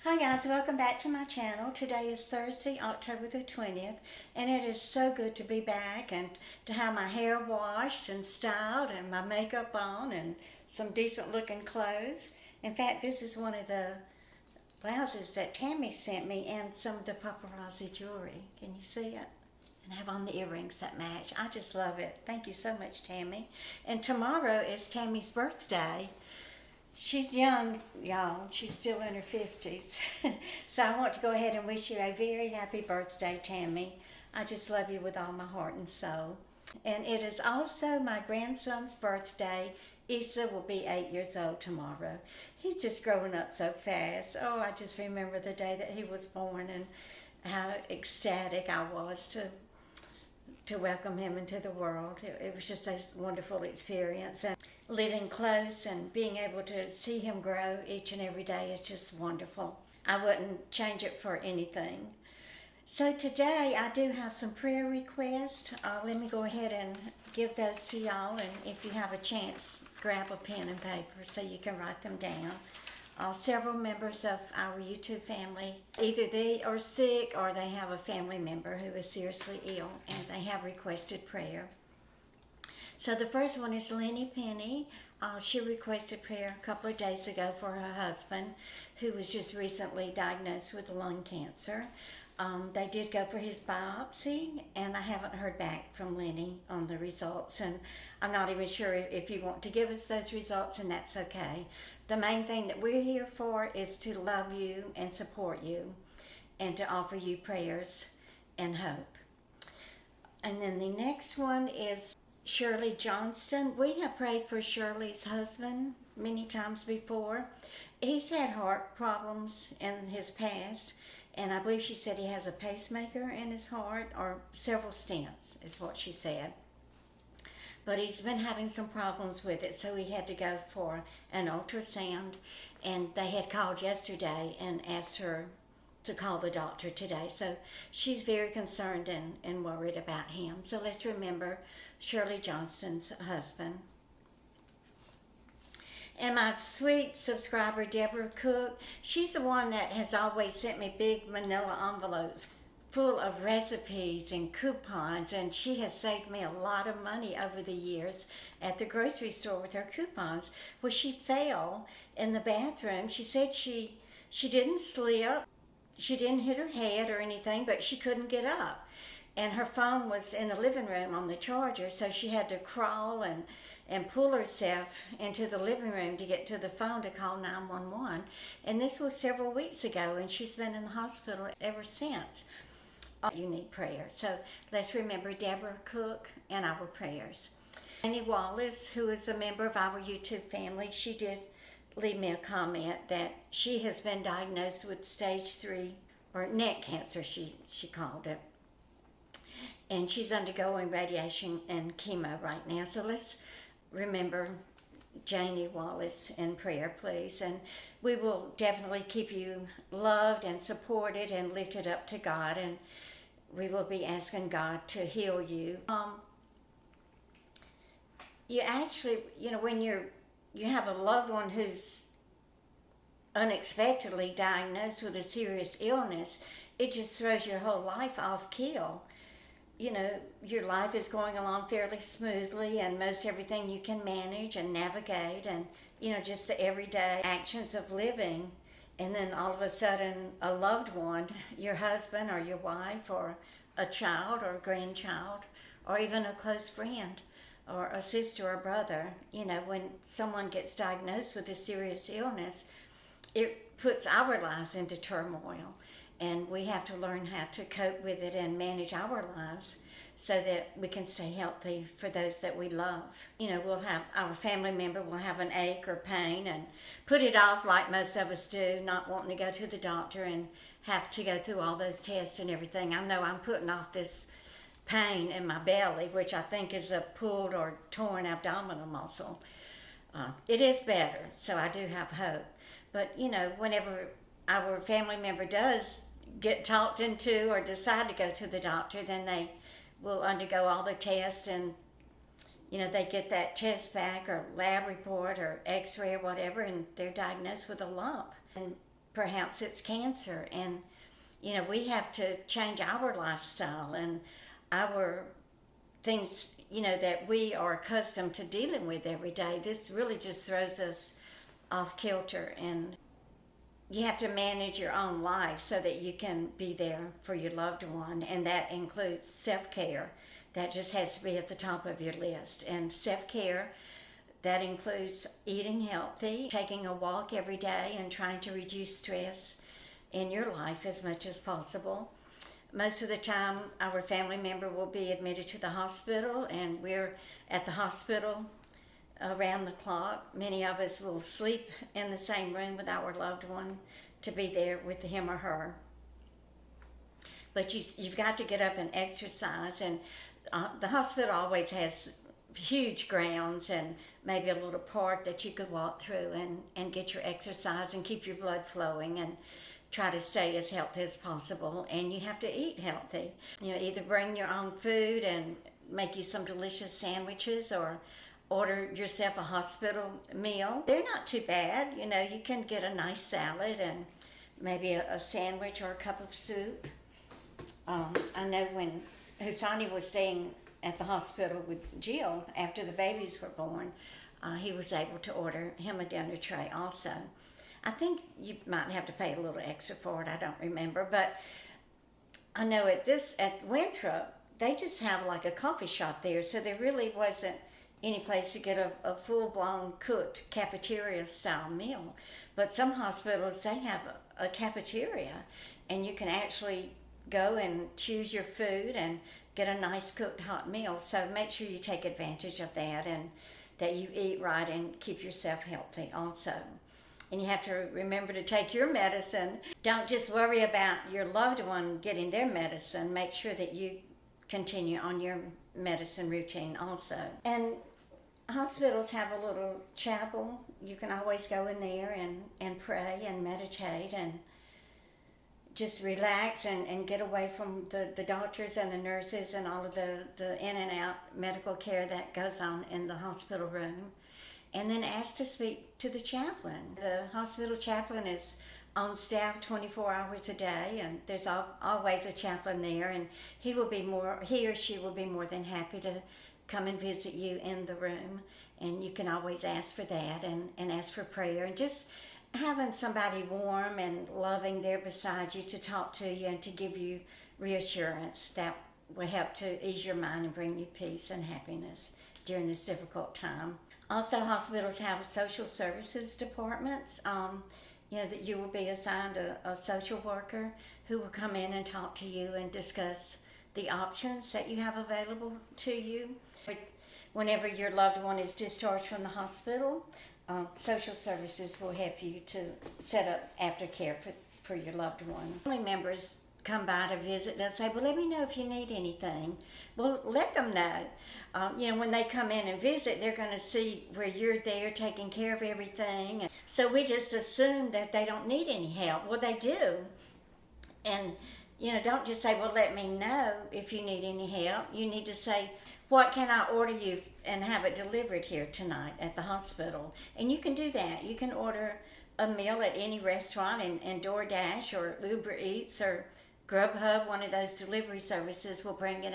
Hi guys, welcome back to my channel. Today is Thursday, October the 20th, and it is so good to be back and to have my hair washed and styled and my makeup on and some decent looking clothes. In fact, this is one of the blouses that Tammy sent me and some of the paparazzi jewelry. Can you see it? And I have on the earrings that match. I just love it. Thank you so much, Tammy. And tomorrow is Tammy's birthday. She's young, y'all. She's still in her 50s. So I want to go ahead and wish you a very happy birthday, Tammy. I just love you with all my heart and soul. And it is also my grandson's birthday. Issa will be 8 years old tomorrow. He's just growing up so fast. Oh, I just remember the day that he was born and how ecstatic I was to welcome him into the world. It was just a wonderful experience. And living close and being able to see him grow each and every day is just wonderful. I wouldn't change it for anything. So today I do have some prayer requests. Let me go ahead and give those to y'all, and if you have a chance, grab a pen and paper so you can write them down. Several members of our YouTube family, either they are sick or they have a family member who is seriously ill and they have requested prayer. So the first one is Lenny Penny. She requested prayer a couple of days ago for her husband, who was just recently diagnosed with lung cancer. They did go for his biopsy, and I haven't heard back from Lenny on the results, and I'm not even sure if you want to give us those results, and that's okay. The main thing that we're here for is to love you and support you and to offer you prayers and hope. And then the next one is Shirley Johnston. We have prayed for Shirley's husband many times before. He's had heart problems in his past, and I believe she said he has a pacemaker in his heart, or several stents is what she said. But he's been having some problems with it, so he had to go for an ultrasound, and they had called yesterday and asked her to call the doctor today. So she's very concerned and worried about him. So let's remember Shirley Johnston's husband. And my sweet subscriber, Deborah Cook, she's the one that has always sent me big manila envelopes full of recipes and coupons, and she has saved me a lot of money over the years at the grocery store with her coupons. Well, she fell in the bathroom. She said she didn't slip, she didn't hit her head or anything, but she couldn't get up. And her phone was in the living room on the charger, so she had to crawl and pull herself into the living room to get to the phone to call 911. And this was several weeks ago, and she's been in the hospital ever since. You need prayer. So let's remember Deborah Cook and our prayers. Annie Wallace, who is a member of our YouTube family, she did leave me a comment that she has been diagnosed with stage 3, or neck cancer, she called it. And she's undergoing radiation and chemo right now. So let's remember Janie Wallace in prayer, please. And we will definitely keep you loved and supported and lifted up to God. And we will be asking God to heal you. You actually, when you have a loved one who's unexpectedly diagnosed with a serious illness, it just throws your whole life off keel. Your life is going along fairly smoothly, and most everything you can manage and navigate, and just the everyday actions of living. And then all of a sudden, a loved one, your husband or your wife or a child or a grandchild or even a close friend or a sister or brother, when someone gets diagnosed with a serious illness, it puts our lives into turmoil. And we have to learn how to cope with it and manage our lives so that we can stay healthy for those that we love. We'll have our family member will have an ache or pain and put it off like most of us do, not wanting to go to the doctor and have to go through all those tests and everything. I know I'm putting off this pain in my belly, which I think is a pulled or torn abdominal muscle. It is better, so I do have hope. But, whenever our family member does get talked into or decide to go to the doctor, then they will undergo all the tests, and they get that test back or lab report or x-ray or whatever, and they're diagnosed with a lump. And perhaps it's cancer. And, we have to change our lifestyle and our things, that we are accustomed to dealing with every day. This really just throws us off kilter, and you have to manage your own life so that you can be there for your loved one, and that includes self-care. That just has to be at the top of your list. And self-care, that includes eating healthy, taking a walk every day, and trying to reduce stress in your life as much as possible. Most of the time, our family member will be admitted to the hospital, and we're at the hospital around the clock. Many of us will sleep in the same room with our loved one to be there with him or her. But you've got to get up and exercise, and the hospital always has huge grounds and maybe a little park that you could walk through and get your exercise and keep your blood flowing and try to stay as healthy as possible. And you have to eat healthy. Either bring your own food and make you some delicious sandwiches, or order yourself a hospital meal. They're not too bad. You can get a nice salad and maybe a sandwich or a cup of soup. I know when Husani was staying at the hospital with Jill after the babies were born, he was able to order him a dinner tray also. I think you might have to pay a little extra for it. I don't remember, but I know at Winthrop, they just have like a coffee shop there, so there really wasn't any place to get a full-blown cooked cafeteria-style meal. But some hospitals, they have a cafeteria, and you can actually go and choose your food and get a nice cooked hot meal. So make sure you take advantage of that, and that you eat right and keep yourself healthy also. And you have to remember to take your medicine. Don't just worry about your loved one getting their medicine. Make sure that you continue on your medicine routine also. And hospitals have a little chapel. You can always go in there and pray and meditate and just relax and get away from the doctors and the nurses and all of the in and out medical care that goes on in the hospital room. And then ask to speak to the chaplain. The hospital chaplain is on staff 24 hours a day, and there's always a chaplain there, and he or she will be more than happy to come and visit you in the room. And you can always ask for that and ask for prayer, and just having somebody warm and loving there beside you to talk to you and to give you reassurance, that will help to ease your mind and bring you peace and happiness during this difficult time. Also, hospitals have social services departments, that you will be assigned a social worker who will come in and talk to you and discuss the options that you have available to you. Whenever your loved one is discharged from the hospital, social services will help you to set up aftercare for your loved one. Family members come by to visit, they'll say, well, let me know if you need anything. Well, let them know. When they come in and visit, they're going to see where you're there taking care of everything. So we just assume that they don't need any help. Well, they do. And, don't just say, well, let me know if you need any help. You need to say, what can I order you and have it delivered here tonight at the hospital? And you can do that. You can order a meal at any restaurant, and DoorDash or Uber Eats or Grubhub, one of those delivery services, will bring it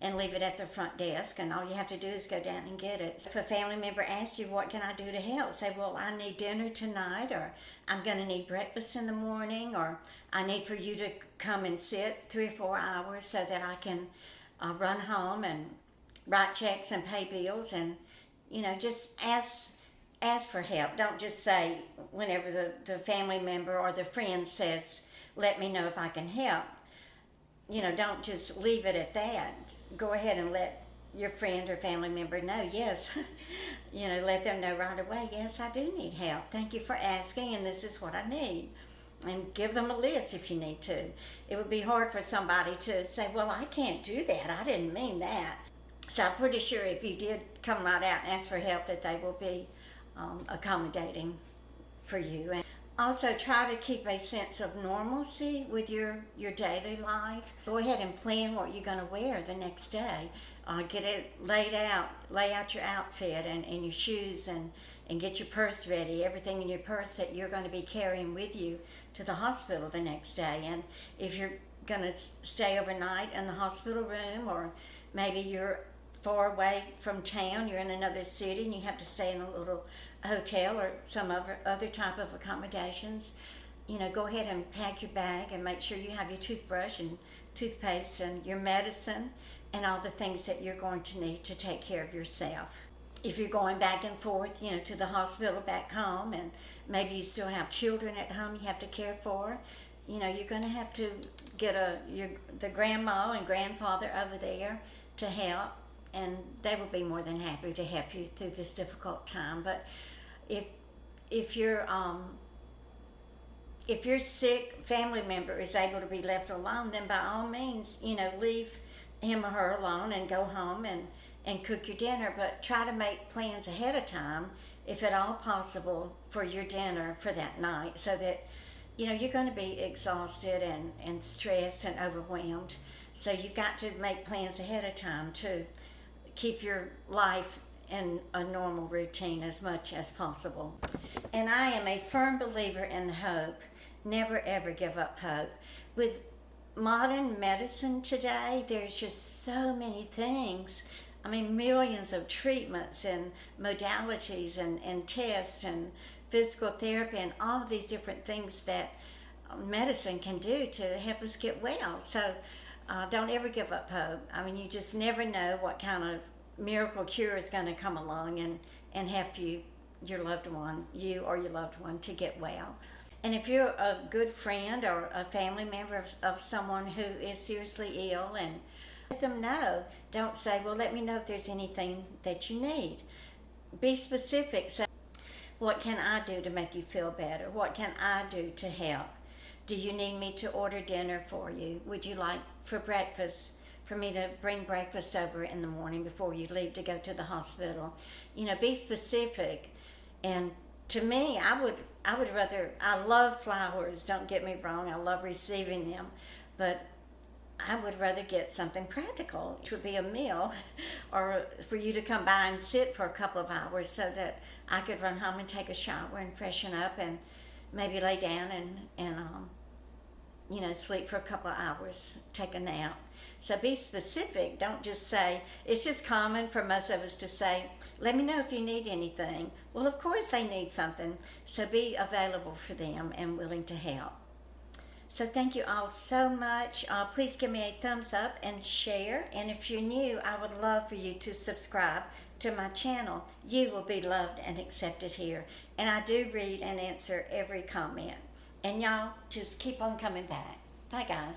and leave it at the front desk, and all you have to do is go down and get it. If a family member asks you, what can I do to help? Say, well, I need dinner tonight, or I'm going to need breakfast in the morning, or I need for you to come and sit 3 or 4 hours so that I can run home and write checks and pay bills. And, just ask for help. Don't just say, whenever the family member or the friend says, let me know if I can help. Don't just leave it at that. Go ahead and let your friend or family member know, yes, let them know right away, yes, I do need help. Thank you for asking, and this is what I need. And give them a list if you need to. It would be hard for somebody to say, well, I can't do that. I didn't mean that. So I'm pretty sure if you did come right out and ask for help, that they will be accommodating for you. And also, try to keep a sense of normalcy with your daily life. Go ahead and plan what you're going to wear the next day. Get it laid out. Lay out your outfit and your shoes, and get your purse ready. Everything in your purse that you're going to be carrying with you to the hospital the next day. And if you're going to stay overnight in the hospital room, or maybe you're far away from town, you're in another city and you have to stay in a little hotel or some other type of accommodations, go ahead and pack your bag and make sure you have your toothbrush and toothpaste and your medicine and all the things that you're going to need to take care of yourself. If you're going back and forth, to the hospital back home, and maybe you still have children at home you have to care for, you're going to have to get the grandma and grandfather over there to help, and they will be more than happy to help you through this difficult time. But if your sick family member is able to be left alone, then by all means, leave him or her alone and go home and cook your dinner. But try to make plans ahead of time, if at all possible, for your dinner for that night, so that you're going to be exhausted and stressed and overwhelmed. So you've got to make plans ahead of time to keep your life in a normal routine as much as possible. And I am a firm believer in hope. Never ever give up hope. With modern medicine today, there's just so many things. I mean, millions of treatments and modalities and tests and physical therapy and all of these different things that medicine can do to help us get well. So don't ever give up hope. I mean, you just never know what kind of miracle cure is going to come along and help you or your loved one, to get well. And if you're a good friend or a family member of someone who is seriously ill, and let them know. Don't say, well, let me know if there's anything that you need. Be specific. Say, what can I do to make you feel better? What can I do to help? Do you need me to order dinner for you? Would you like for me to bring breakfast over in the morning before you leave to go to the hospital? Be specific. And to me, I would rather, I love flowers, don't get me wrong, I love receiving them, but I would rather get something practical, which would be a meal, or for you to come by and sit for a couple of hours so that I could run home and take a shower and freshen up and maybe lay down and sleep for a couple of hours, take a nap. So be specific. Don't just say, it's just common for most of us to say, let me know if you need anything. Well, of course they need something. So be available for them and willing to help. So thank you all so much. Please give me a thumbs up and share. And if you're new, I would love for you to subscribe to my channel. You will be loved and accepted here. And I do read and answer every comment. And y'all just keep on coming back. Bye, guys.